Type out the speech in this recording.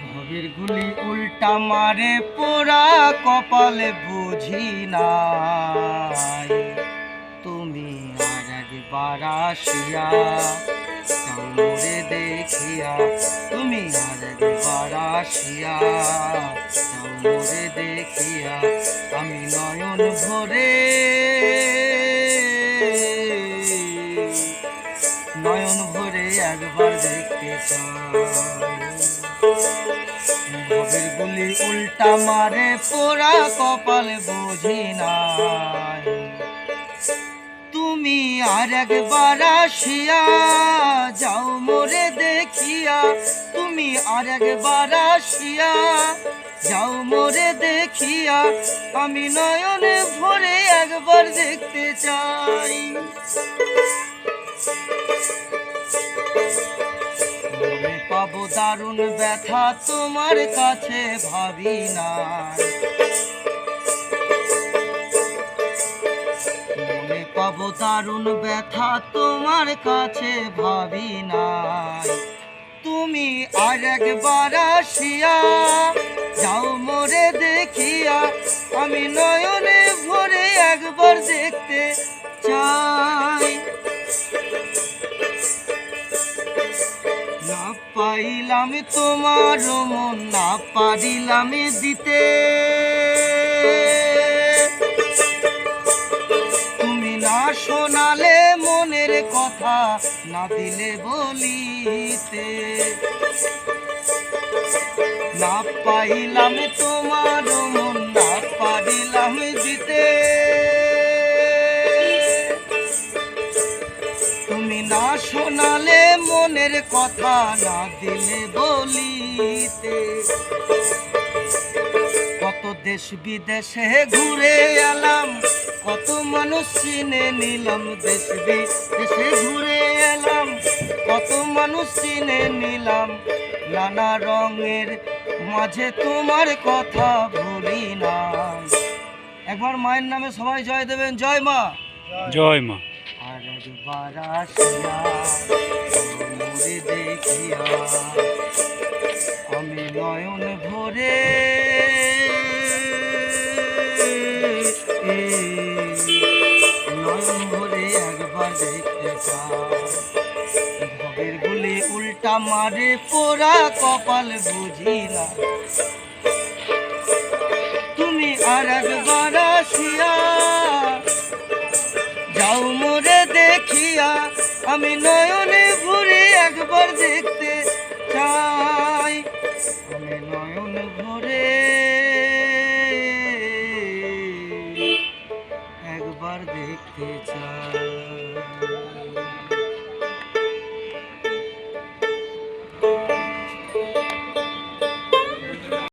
ভবের গুলি উল্টা মারে পোড়া কপালে বুঝি নাই, তুমি আর একবার আসিয়া যাও মোরে দেখিয়া, তুমি আর একবার আসিয়া যাও মোরে দেখিয়া, আমি নয়ন ভরে একবার দেখতে চাই। ভবের গুলি উল্টা মারে পোড়া কপাল বুঝি নাই, তুমি আর একবার আসিয়া যাও মোরে দেখিয়া, তুমি আর একবার আসিয়া যাও মোরে দেখিয়া, আমি নয়নে ভরে একবার দেখতে চাই। মনে পাবো দারুণ ব্যথা তোমার কাছে ভাবি না, মনে পাবো দারুণ ব্যথা তোমার কাছে ভাবি নাই, তুমি আর একবার আসিয়া যাও মোরে দেখিয়া, আমি নয়নে ভরে একবার দেখতে চাই। না পাইলাম তোমার মন, না পারিলাম দিতে, তুমি না শোনালে মনের কথা, না দিলে বলিতে, না পাইলাম তোমার মন, না পারিলাম দিতে, তুমি না শোনালে মনের কথা, না দিলে বলিতে। কত দেশ বিদেশে ঘুরে এলাম, কত মানুষ চিনে নিলাম, দেশ বিদেশে ঘুরে এলাম, কত মানুষ চিনে নিলাম, নানা রঙের মাঝে তোমার কথা ভুলি না। একবার মায়ের নামে সবাই জয় দেবেন। জয় মা, জয় মা। আর একবার আসিয়া মোরে দেখিয়া, আমি নয়ন ভরে নয়ন ভরে একবার দেখতে চাই। ভবের গুলি উল্টা মারে পোড়া কপাল বুঝি না, তুমি আর একবার আসিয়া যাও মোরে দেখিয়া, আমি নয়নে ভরে একবার দেখতে চাই, আমি নয়ন ভরে একবার দেখতে চাই।